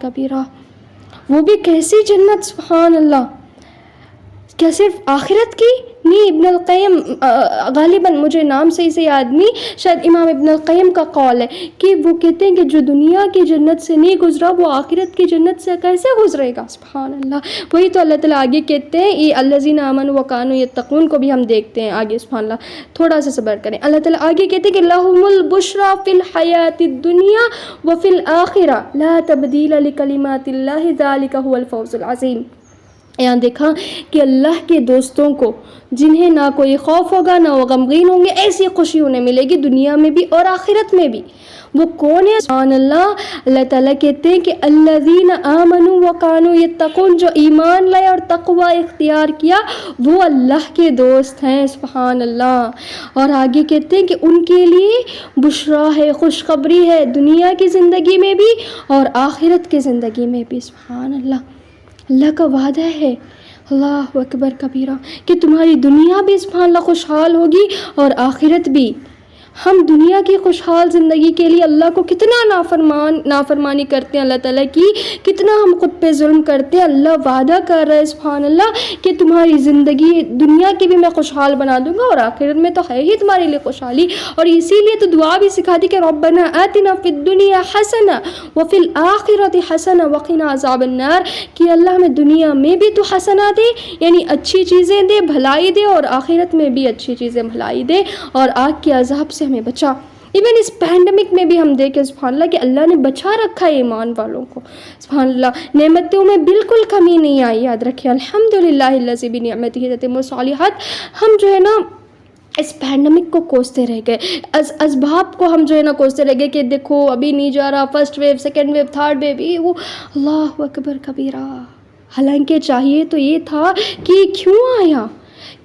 کبیرہ، وہ بھی کیسی جنت، سبحان اللہ، کیا صرف آخرت کی؟ نہیں، ابن القیم غالباً مجھے نام صحیح سے یاد نہیں، شاید امام ابن القیم کا قول ہے کہ وہ کہتے ہیں کہ جو دنیا کی جنت سے نہیں گزرا وہ آخرت کی جنت سے کیسے گزرے گا، سبحان اللہ۔ وہی تو اللہ تعالیٰ آگے کہتے ہیں، یہ الذین آمنوا وکانوا یتقون کو بھی ہم دیکھتے ہیں آگے، سبحان اللہ، تھوڑا سا صبر کریں۔ اللہ تعالیٰ آگے کہتے ہیں کہ لہم البشریٰ فی الحیاۃ الدنیا وفی الآخرہ لا تبدیل لکلمات اللہ ذلک هو الفوز العظیم۔ یہاں دیکھا کہ اللہ کے دوستوں کو جنہیں نہ کوئی خوف ہوگا نہ وہ غمگین ہوں گے، ایسی خوشی انہیں ملے گی دنیا میں بھی اور آخرت میں بھی۔ وہ کون ہے؟ سبحان اللہ، اللہ تعالیٰ کہتے ہیں کہ الذین آمنوا وکانوا یتقون، جو ایمان لائے اور تقوی اختیار کیا وہ اللہ کے دوست ہیں، سبحان اللہ۔ اور آگے کہتے ہیں کہ ان کے لیے بشریٰ ہے، خوشخبری ہے، دنیا کی زندگی میں بھی اور آخرت کی زندگی میں بھی، سبحان اللہ۔ اللہ کا وعدہ ہے، اللہ اکبر کبیرہ، کہ تمہاری دنیا بھی سبحان اللہ خوشحال ہوگی اور آخرت بھی۔ ہم دنیا کی خوشحال زندگی کے لیے اللہ کو کتنا نافرمانی کرتے ہیں، اللہ تعالیٰ کی کتنا ہم خود پہ ظلم کرتے ہیں۔ اللہ وعدہ کر رہا ہے سبحان اللہ کہ تمہاری زندگی دنیا کی بھی میں خوشحال بنا دوں گا اور آخرت میں تو ہے ہی تمہارے لیے خوشحالی۔ اور اسی لیے تو دعا بھی سکھا دی کہ ربنا آتنا فی الدنیا حسنہ وفی الآخرۃ حسنہ وقنا عذاب النار، کہ اللہ ہمیں دنیا میں بھی تو حسنہ دے، یعنی اچھی چیزیں دے، بھلائی دے، اور آخرت میں بھی اچھی چیزیں بھلائی دے، اور آگ کے عذاب سے ہمیں بچا۔ ایون اس پینڈمک میں بھی ہم دیکھیں سبحان اللہ کہ اللہ نے بچا رکھا ہے ایمان والوں کو، سبحان اللہ، نعمتوں میں بالکل کمی نہیں آئی، یاد رکھیں الحمدللہ الذی بنعمتہ تتم الصالحات۔ ہم جو ہے نا اس پینڈمک کو کوستے رہ گئے، اسباب کو ہم جو ہے نا کوستے رہ گئے کہ دیکھو ابھی نہیں جا رہا، first wave, second wave, third wave, وہ اللہ اکبر کبیرہ۔ حالانکہ چاہیے تو یہ تھا کہ کیوں آیا،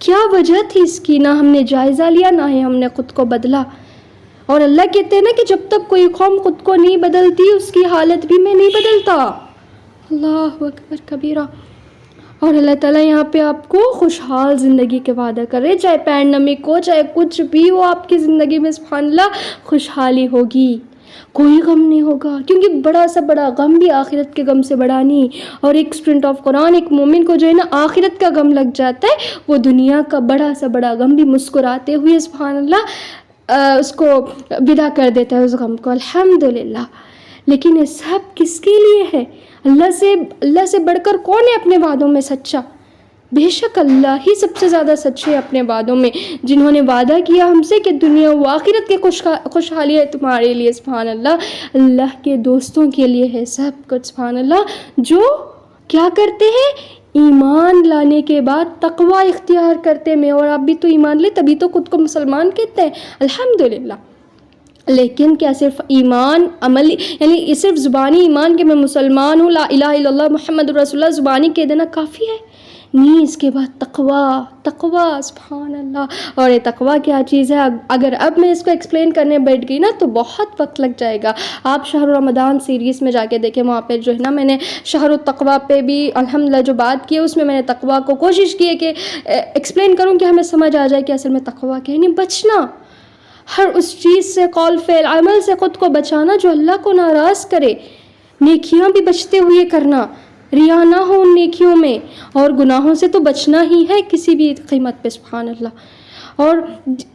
کیا وجہ تھی اس کی، نہ ہم نے جائزہ لیا نہ ہی ہم نے خود کو بدلا۔ اور اللہ کہتے ہیں نا کہ جب تک کوئی قوم خود کو نہیں بدلتی اس کی حالت بھی میں نہیں بدلتا، اللہ اکبر کبیرہ۔ اور اللہ تعالیٰ یہاں پہ آپ کو خوشحال زندگی کے وعدہ کر رہے، چاہے پینڈمک ہو چاہے کچھ بھی ہو، آپ کی زندگی میں سبحان اللہ خوشحالی ہوگی، کوئی غم نہیں ہوگا، کیونکہ بڑا سا بڑا غم بھی آخرت کے غم سے بڑا نہیں۔ اور ایک اسٹوڈنٹ آف قرآن، ایک مومن کو جو ہے نا آخرت کا غم لگ جاتا ہے، وہ دنیا کا بڑا سا بڑا غم بھی مسکراتے ہوئے سبحان اللہ اس کو ودا کر دیتا ہے اس غم کو، الحمدللہ۔ لیکن یہ سب کس کے لیے ہے؟ اللہ سے بڑھ کر کون ہے اپنے وعدوں میں سچا؟ بے شک اللہ ہی سب سے زیادہ سچے اپنے وعدوں میں، جنہوں نے وعدہ کیا ہم سے کہ دنیا و آخرت کے خوشحالی ہے تمہارے لیے، سبحان اللہ، اللہ کے دوستوں کے لیے ہے سب کچھ، سبحان اللہ، جو کیا کرتے ہیں، ایمان لانے کے بعد تقوی اختیار کرتے۔ میں اور آپ بھی تو ایمان لے تبھی تو خود کو مسلمان کہتے ہیں، الحمدللہ۔ لیکن کیا صرف ایمان عملی، یعنی صرف زبانی ایمان کہ میں مسلمان ہوں، لا الہ الا اللہ محمد رسول اللہ زبانی کہہ دینا کافی ہے؟ نہیں، اس کے بعد تقوی، سبحان اللہ۔ اور یہ تقوی کیا چیز ہے؟ اگر اب میں اس کو ایکسپلین کرنے بیٹھ گئی نا تو بہت وقت لگ جائے گا۔ آپ شہر رمضان سیریز میں جا کے دیکھیں، وہاں پہ جو ہے نا میں نے شہر التقوی پہ بھی الحمدللہ جو بات کی ہے اس میں نے تقوی کو کوشش کی ہے کہ ایکسپلین کروں کہ ہمیں سمجھ آ جائے کہ اصل میں تقوی کیا ہے، یعنی بچنا، ہر اس چیز سے، قول فعل عمل سے خود کو بچانا جو اللہ کو ناراض کرے، نیکیاں بھی بچتے ہوئے کرنا، ریا نہ ہو ان نیکیوں میں، اور گناہوں سے تو بچنا ہی ہے کسی بھی قیمت پہ، سبحان اللہ۔ اور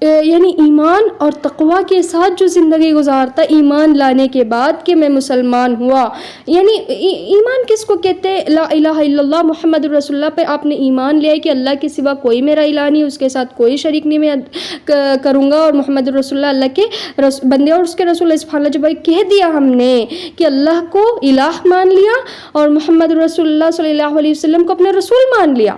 یعنی ایمان اور تقوی کے ساتھ جو زندگی گزارتا، ایمان لانے کے بعد کہ میں مسلمان ہوا، یعنی ایمان کس کو کہتے ہیں؟ لا الہ الا اللہ محمد رسول اللہ پہ آپ نے ایمان لیا ہے کہ اللہ کے سوا کوئی میرا الہ نہیں، اس کے ساتھ کوئی شریک نہیں میں کروں گا، اور محمد رسول اللہ اللہ کے بندے اور اس کے رسول، سبحان اللہ۔ جب کہہ دیا ہم نے کہ اللہ کو الہ مان لیا اور محمد رسول اللہ صلی اللہ علیہ وسلم کو اپنے رسول مان لیا،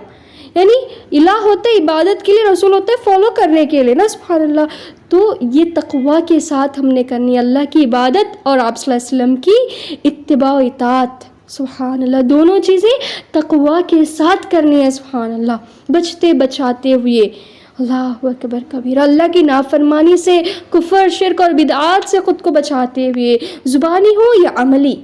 یعنی الہ ہوتا ہے عبادت کے لیے، رسول ہوتا ہے فالو کرنے کے لیے نا، سبحان اللہ۔ تو یہ تقوی کے ساتھ ہم نے کرنی ہے اللہ کی عبادت اور آپ صلی اللہ علیہ وسلم کی اتباع و اطاعت، سبحان اللہ، دونوں چیزیں تقوی کے ساتھ کرنی ہے، سبحان اللہ، بچتے بچاتے ہوئے، اللہ اکبر کبیرہ، اللہ کی نافرمانی سے، کفر، شرک اور بدعات سے خود کو بچاتے ہوئے، زبانی ہو یا عملی۔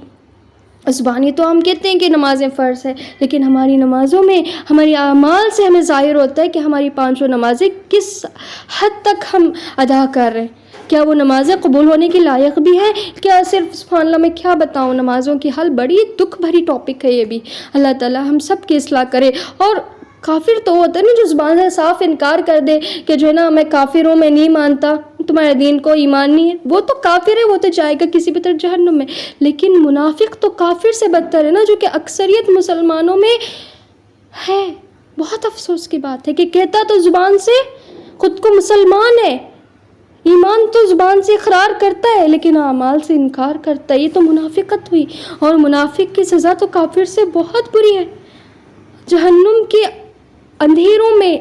زبانی تو ہم کہتے ہیں کہ نمازیں فرض ہے، لیکن ہماری نمازوں میں، ہماری اعمال سے ہمیں ظاہر ہوتا ہے کہ ہماری پانچوں نمازیں کس حد تک ہم ادا کر رہے ہیں۔ کیا وہ نمازیں قبول ہونے کے لائق بھی ہیں؟ کیا صرف سبحان اللہ میں کیا بتاؤں نمازوں کی حل، بڑی دکھ بھری ٹاپک ہے یہ بھی. اللہ تعالیٰ ہم سب کی اصلاح کرے. اور کافر تو ہوتا ہے نا جو زبان سے صاف انکار کر دے کہ جو ہے نا میں کافر ہوں، میں نہیں مانتا، تمہارے دین کو ایمان نہیں ہے، وہ تو کافر ہے، وہ تو جائے گا کسی بھی طرح جہنم میں. لیکن منافق تو کافر سے بدتر ہے نا، جو کہ اکثریت مسلمانوں میں ہے. بہت افسوس کی بات ہے کہ کہتا تو زبان سے خود کو مسلمان ہے، ایمان تو زبان سے اقرار کرتا ہے لیکن اعمال سے انکار کرتا ہے. یہ تو منافقت ہوئی، اور منافق کی سزا تو کافر سے بہت بری ہے. جہنم کے اندھیروں میں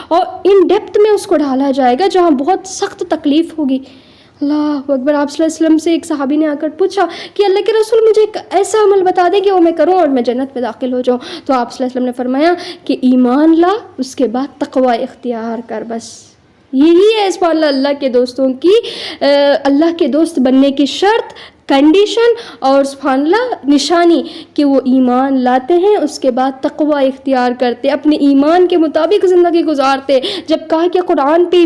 اور ان ڈیپتھ میں اس کو ڈالا جائے گا جہاں بہت سخت تکلیف ہوگی. اللہ اکبر. آپ صلی اللہ علیہ وسلم سے ایک صحابی نے آ کر پوچھا کہ اللہ کے رسول مجھے ایک ایسا عمل بتا دیں کہ وہ میں کروں اور میں جنت میں داخل ہو جاؤں. تو آپ صلی اللہ علیہ وسلم نے فرمایا کہ ایمان لا، اس کے بعد تقوی اختیار کر. بس یہی ہے سبحان اللہ اللہ کے دوستوں کی اللہ کے دوست بننے کی شرط، کنڈیشن اور سبحان اللہ نشانی کہ وہ ایمان لاتے ہیں، اس کے بعد تقوی اختیار کرتے، اپنے ایمان کے مطابق زندگی گزارتے. جب کہا کہ قرآن پہ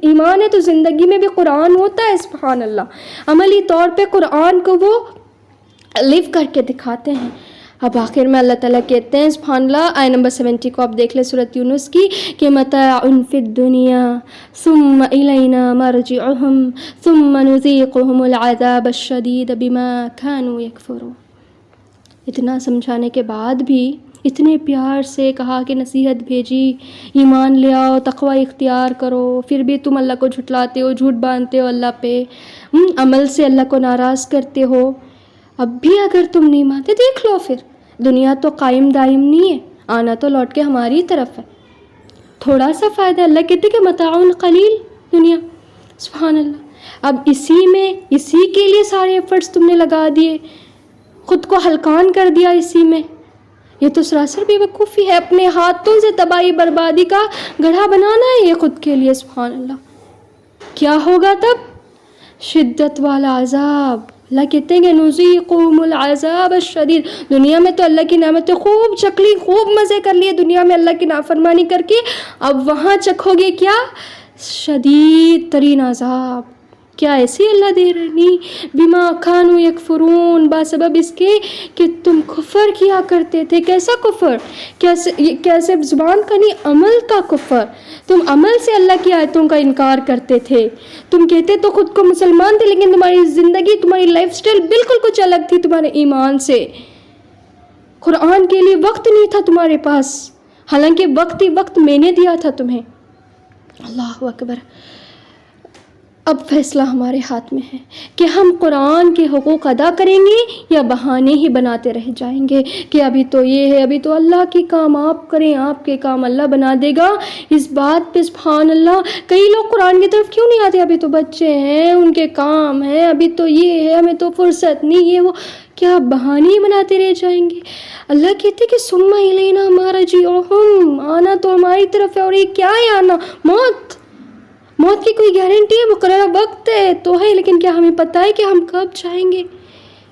ایمان ہے تو زندگی میں بھی قرآن ہوتا ہے. سبحان اللہ عملی طور پہ قرآن کو وہ لیو کر کے دکھاتے ہیں. اب آخر میں اللہ تعالیٰ کہتے ہیں سبحان اللہ آیت نمبر 70 کو آپ دیکھ لیں سورۃ یونس کی کہ متاع فی الدنیا ثم الینا مرجعہم ثم نذیقہم العذاب الشدید بما كانوا یکفرون. اتنا سمجھانے کے بعد بھی اتنے پیار سے کہا کہ نصیحت بھیجی، ایمان لے آؤ، تقوی اختیار کرو، پھر بھی تم اللہ کو جھٹلاتے ہو، جھوٹ باندھتے ہو اللہ پہ، عمل سے اللہ کو ناراض کرتے ہو. اب بھی اگر تم نہیں مانتے دیکھ لو، پھر دنیا تو قائم دائم نہیں ہے، آنا تو لوٹ کے ہماری طرف ہے. تھوڑا سا فائدہ، اللہ کہتے کہ متاع قلیل دنیا. سبحان اللہ. اب اسی کے لیے سارے ایفرٹس تم نے لگا دیے، خود کو ہلکان کر دیا اسی میں. یہ تو سراسر بے وقوفی ہے، اپنے ہاتھوں سے تباہی بربادی کا گڑھا بنانا ہے یہ خود کے لیے. سبحان اللہ. کیا ہوگا تب؟ شدت والا عذاب. اللہ کہتے ہیں کہ نذیقہم العذاب الشدید. دنیا میں تو اللہ کی نعمتیں خوب چکلی، خوب مزے کر لیے دنیا میں اللہ کی نافرمانی کر کے، اب وہاں چکھو گے کیا؟ شدید ترین عذاب. کیا ایسی اللہ دے رہے؟ نہیں. بما کانوا یکفرون، بسبب اس کے کہ تم کفر کیا کرتے تھے. کیسا کفر؟ کیسے زبان کا نہیں، عمل کا کفر. تم عمل سے اللہ کی آیتوں کا انکار کرتے تھے. تم کہتے تو خود کو مسلمان تھے لیکن تمہاری زندگی، تمہاری لائف سٹائل بالکل کچھ الگ تھی تمہارے ایمان سے. قرآن کے لیے وقت نہیں تھا تمہارے پاس، حالانکہ وقت ہی وقت میں نے دیا تھا تمہیں. اللہ اکبر. اب فیصلہ ہمارے ہاتھ میں ہے کہ ہم قرآن کے حقوق ادا کریں گے یا بہانے ہی بناتے رہ جائیں گے کہ ابھی تو یہ ہے، ابھی تو اللہ کے کام آپ کریں، آپ کے کام اللہ بنا دے گا. اس بات پہ سبحان اللہ کئی لوگ قرآن کی طرف کیوں نہیں آتے؟ ابھی تو بچے ہیں، ان کے کام ہیں، ابھی تو یہ ہے، ہمیں تو فرصت نہیں، یہ وہ. کیا بہانے ہی بناتے رہ جائیں گے؟ اللہ کہتے کہ ثم الینا مرجعہم، آنا تو ہماری طرف ہے. اور یہ کیا ہے آنا؟ موت کی کوئی گارنٹی ہے؟ مقررہ وقت ہے تو ہے، لیکن کیا ہمیں پتہ ہے کہ ہم کب جائیں گے؟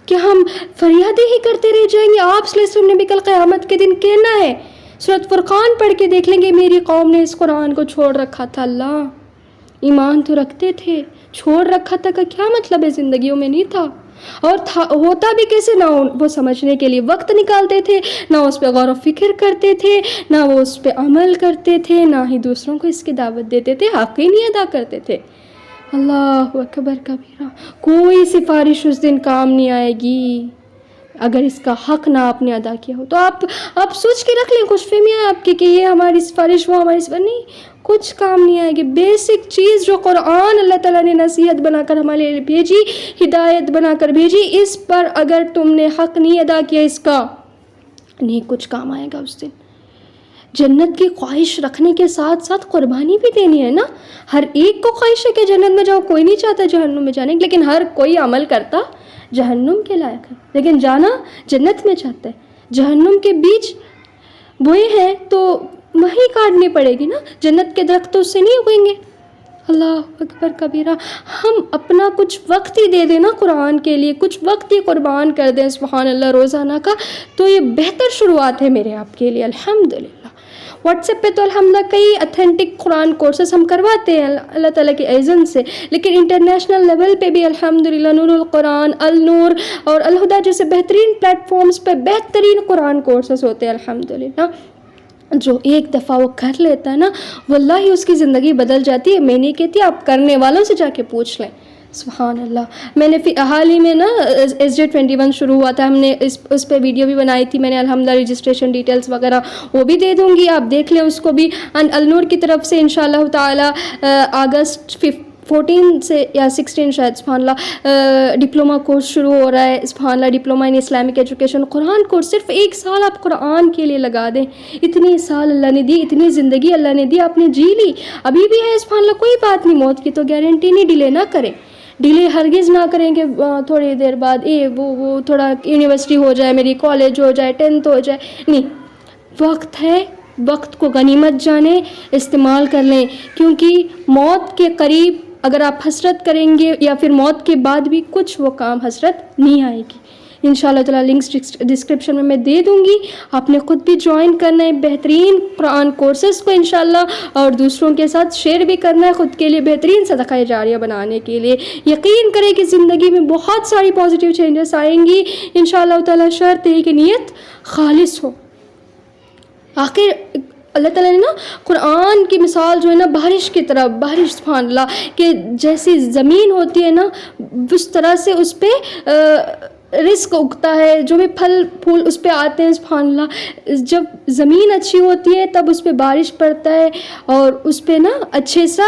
کہ ہم فریادیں ہی کرتے رہ جائیں گے؟ آپ صلی اللہ علیہ وسلم نے بھی کل قیامت کے دن کہنا ہے. سورۃ فرقان پڑھ کے دیکھ لیں گے، میری قوم نے اس قرآن کو چھوڑ رکھا تھا. اللہ ایمان تو رکھتے تھے، چھوڑ رکھا تھا کا کیا مطلب ہے؟ زندگیوں میں نہیں تھا، اور ہوتا بھی کیسے؟ نہ وہ سمجھنے کے لیے وقت نکالتے تھے، نہ اس پہ غور و فکر کرتے تھے، نہ وہ اس پہ عمل کرتے تھے، نہ ہی دوسروں کو اس کی دعوت دیتے تھے، حق ہی نہیں ادا کرتے تھے. اللہ اکبر کبیرہ. کوئی سفارش اس دن کام نہیں آئے گی اگر اس کا حق نہ آپ نے ادا کیا ہو. تو آپ سوچ کے رکھ لیں، خوش فہمی ہے آپ کی کہ یہ ہماری سفارش، وہ ہماری سفارش، نہیں، کچھ کام نہیں آئے گی. بیسک چیز جو قرآن اللہ تعالیٰ نے نصیحت بنا کر ہمارے لیے بھیجی، ہدایت بنا کر بھیجی، اس پر اگر تم نے حق نہیں ادا کیا اس کا، نہیں کچھ کام آئے گا اس دن. جنت کی خواہش رکھنے کے ساتھ ساتھ قربانی بھی دینی ہے نا. ہر ایک کو خواہش ہے کہ جنت میں جاؤ، کوئی نہیں چاہتا جہنم میں جانے، لیکن ہر کوئی عمل کرتا جہنم کے لائق ہے، لیکن جانا جنت میں چاہتا ہے. جہنم کے بیچ بوئے ہیں تو وہیں کاٹنی پڑے گی نا، جنت کے درخت تو اس سے نہیں اگیں گے. اللہ اکبر کبیرہ. ہم اپنا کچھ وقت ہی دے دیں نا قرآن کے لیے، کچھ وقت ہی قربان کر دیں سبحان اللہ روزانہ کا، تو یہ بہتر شروعات ہے میرے آپ کے لیے. الحمدللہ. واٹس ایپ پہ تو الحمدللہ کئی اتھینٹک قرآن کورسز ہم کرواتے ہیں اللہ تعالیٰ کے اذن سے، لیکن انٹرنیشنل لیول پہ بھی الحمدللہ نور القرآن، النور اور الہدیٰ جیسے بہترین پلیٹ فارمز پہ بہترین قرآن کورسز ہوتے ہیں الحمدللہ۔ جو ایک دفعہ وہ کر لیتا ہے نا واللہ اس کی زندگی بدل جاتی ہے۔ میں نہیں کہتی، آپ کرنے والوں سے جا کے پوچھ لیں۔ سبحان اللہ۔ میں نے حال ہی میں نا SJ21 شروع ہوا تھا، ہم نے اس پہ ویڈیو بھی بنائی تھی میں نے الحمدللہ، رجسٹریشن ڈیٹیلز وغیرہ وہ بھی دے دوں گی، آپ دیکھ لیں اس کو بھی۔ النور کی طرف سے انشاءاللہ تعالی اگست 14 سے یا 16 شاید سبحان اللہ ڈپلومہ کورس شروع ہو رہا ہے، سبحان اللہ، diploma in Islamic education Quran course. صرف 1 سال آپ قرآن کے لیے لگا دیں، اتنی سال اللہ نے دی، اتنی زندگی اللہ نے دی، آپ نے جی لی، ابھی بھی ہے سبحان اللہ، کوئی بات نہیں، موت کی تو گارنٹی نہیں، ڈیلے نہ کریں، ڈیلے ہرگز نہ کریں کہ تھوڑی دیر بعد وہ تھوڑا یونیورسٹی ہو جائے میری، کالج ہو جائے، 10th ہو جائے، نہیں، وقت ہے، وقت کو غنیمت جانیں، استعمال کر لیں، کیونکہ موت کے قریب اگر آپ حسرت کریں گے یا پھر موت کے بعد بھی کچھ وہ کام حسرت نہیں آئے گی۔ انشاءاللہ تعالیٰ لنکس ڈسکرپشن میں دے دوں گی، آپ نے خود بھی جوائن کرنا ہے بہترین قرآن کورسز کو انشاءاللہ، اور دوسروں کے ساتھ شیئر بھی کرنا ہے خود کے لیے بہترین صدقہ جاریہ بنانے کے لیے۔ یقین کریں کہ زندگی میں بہت ساری پازیٹیو چینجز آئیں گی انشاءاللہ تعالیٰ، شرط ہے کہ نیت خالص ہو۔ آخر اللہ تعالیٰ نے نا قرآن کی مثال جو ہے نا بارش کی طرح، بارش سبحان اللہ کہ جیسی زمین ہوتی ہے نا اس طرح سے اس پہ رزق اگتا ہے، جو بھی پھل پھول اس پہ آتے ہیں سبحان اللہ۔ جب زمین اچھی ہوتی ہے تب اس پہ بارش پڑتا ہے اور اس پہ نا اچھے سا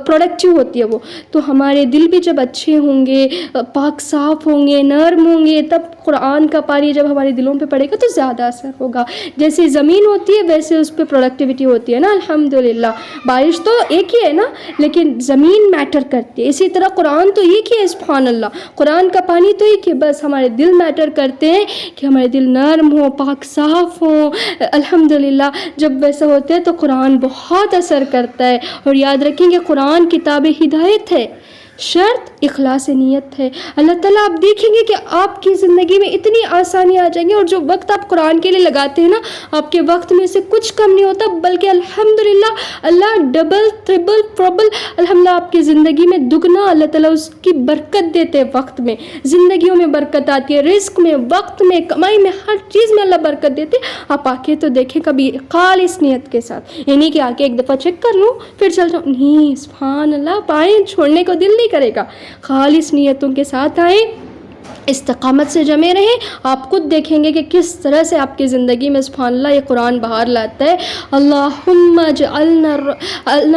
پروڈکٹیو ہوتی ہے وہ، تو ہمارے دل بھی جب اچھے ہوں گے، پاک صاف ہوں گے، نرم ہوں گے، تب قرآن کا پانی جب ہمارے دلوں پہ پڑے گا تو زیادہ اثر ہوگا۔ جیسے زمین ہوتی ہے ویسے اس پہ پروڈکٹیوٹی ہوتی ہے نا الحمدللہ۔ بارش تو ایک ہی ہے نا لیکن زمین میٹر کرتی ہے، اسی طرح قرآن تو ایک ہی ہے سبحان اللہ، قرآن کا پانی تو ایک ہی، بس ہمارے دل میٹر کرتے ہیں کہ ہمارے دل نرم ہوں، پاک صاف ہوں الحمدللہ۔ جب ویسا ہوتا ہے تو قرآن بہت اثر کرتا ہے، اور یاد رکھیں کہ قرآن کتاب ہدایت ہے، شرط اخلاص نیت ہے۔ اللہ تعالیٰ آپ دیکھیں گے کہ آپ کی زندگی میں اتنی آسانی آ جائیں گی، اور جو وقت آپ قرآن کے لیے لگاتے ہیں نا آپ کے وقت میں سے کچھ کم نہیں ہوتا، بلکہ الحمدللہ اللہ ڈبل ٹربل پربل الحمدللہ آپ کی زندگی میں دگنا اللہ تعالیٰ اس کی برکت دیتے ہیں۔ وقت میں زندگیوں میں برکت آتی ہے، رزق میں، وقت میں، کمائی میں، ہر چیز میں اللہ برکت دیتے۔ آپ آ کے تو دیکھیں کبھی خالص نیت کے ساتھ، یعنی کہ آ کے ایک دفعہ چیک کر لوں پھر چل جاؤں، نہیں سبحان اللہ، پائیں چھوڑنے کو دل نہیں کرے گا، خالص نیتوں کے ساتھ آئیں، استقامت سے جمے رہیں، آپ خود دیکھیں گے کہ کس طرح سے آپ کی زندگی میں سبحان اللہ یہ قرآن بہار لاتا ہے۔ اللہم اجعلنا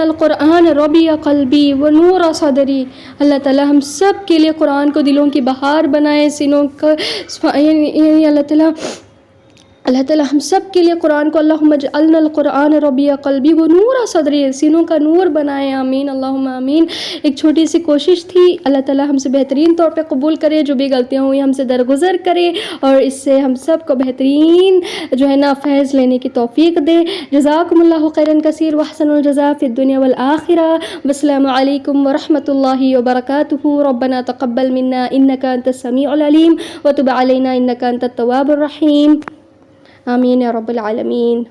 القرآن ربیع قلبی و نور صدری۔ اللہ تعالیٰ ہم سب کے لیے قرآن کو دلوں کی بہار بنائے، سینوں کا یعنی اللہ تعالیٰ ہم سب کے لیے قرآن کو اللہم اجعلنا القرآن ربیع قلبی و نور صدری، سینوں کا نور بنائے، آمین اللہم آمین۔ ایک چھوٹی سی کوشش تھی، اللہ تعالیٰ ہم سے بہترین طور پہ قبول کرے، جو بھی غلطیاں ہوئی ہم سے درگزر کرے، اور اس سے ہم سب کو بہترین جو ہے نا فیض لینے کی توفیق دے۔ جزاکم اللہ خیرا کثیر واحسن الجزاء فی الدنیا والآخرہ، والسلام علیکم ورحمۃ اللہ وبرکاتہ۔ ربنا تقبل منا انک انت السمیع العلیم وتب علینا انک انت التواب الرحیم، آمین یا رب العالمین۔